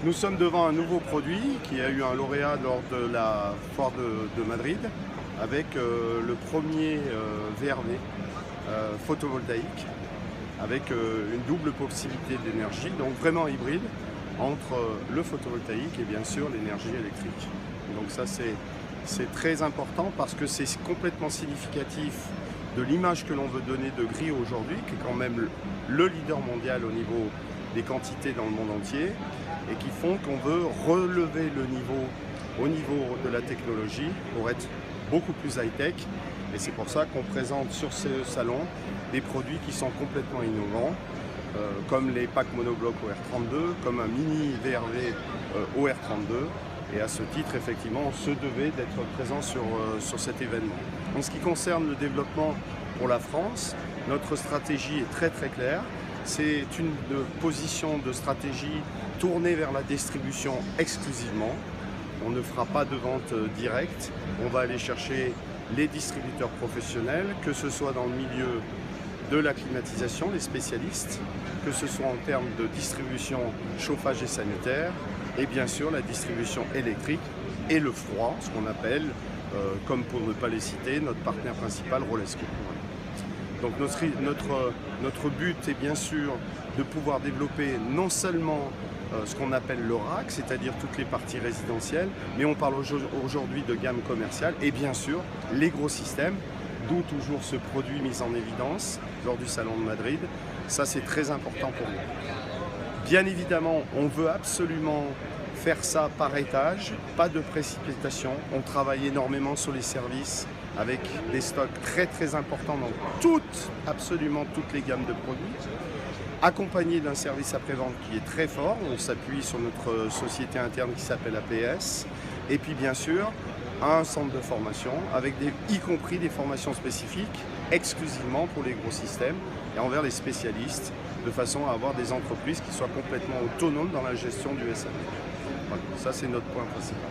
Nous sommes devant un nouveau produit qui a eu un lauréat lors de la foire de Madrid avec le premier VRV photovoltaïque avec une double possibilité d'énergie, donc vraiment hybride entre le photovoltaïque et bien sûr l'énergie électrique. Donc ça c'est très important parce que c'est complètement significatif de l'image que l'on veut donner de Gree aujourd'hui, qui est quand même le leader mondial au niveau des quantités dans le monde entier, et qui font qu'on veut relever le niveau au niveau de la technologie pour être beaucoup plus high-tech. Et c'est pour ça qu'on présente sur ce salon des produits qui sont complètement innovants, comme les packs monoblocs OR32, comme un mini VRV OR32. Et à ce titre, effectivement, on se devait d'être présent sur cet événement. En ce qui concerne le développement pour la France, notre stratégie est très claire. C'est une position de stratégie tournée vers la distribution exclusivement. On ne fera pas de vente directe. On va aller chercher les distributeurs professionnels, que ce soit dans le milieu de la climatisation, les spécialistes, que ce soit en termes de distribution chauffage et sanitaire, et bien sûr la distribution électrique et le froid, ce qu'on appelle, comme pour ne pas les citer, notre partenaire principal, Rolesco. Donc notre but est bien sûr de pouvoir développer non seulement ce qu'on appelle le rack, c'est-à-dire toutes les parties résidentielles, mais on parle aujourd'hui de gamme commerciale et bien sûr les gros systèmes, d'où toujours ce produit mis en évidence lors du Salon de Madrid. Ça c'est très important pour nous. Bien évidemment, on veut absolument faire ça par étage, pas de précipitation. On travaille énormément sur les services avec des stocks très importants dans absolument toutes les gammes de produits, accompagné d'un service après-vente qui est très fort. On s'appuie sur notre société interne qui s'appelle APS, et puis bien sûr un centre de formation avec y compris des formations spécifiques exclusivement pour les gros systèmes et envers les spécialistes, de façon à avoir des entreprises qui soient complètement autonomes dans la gestion du SAV. Voilà, ça c'est notre point principal.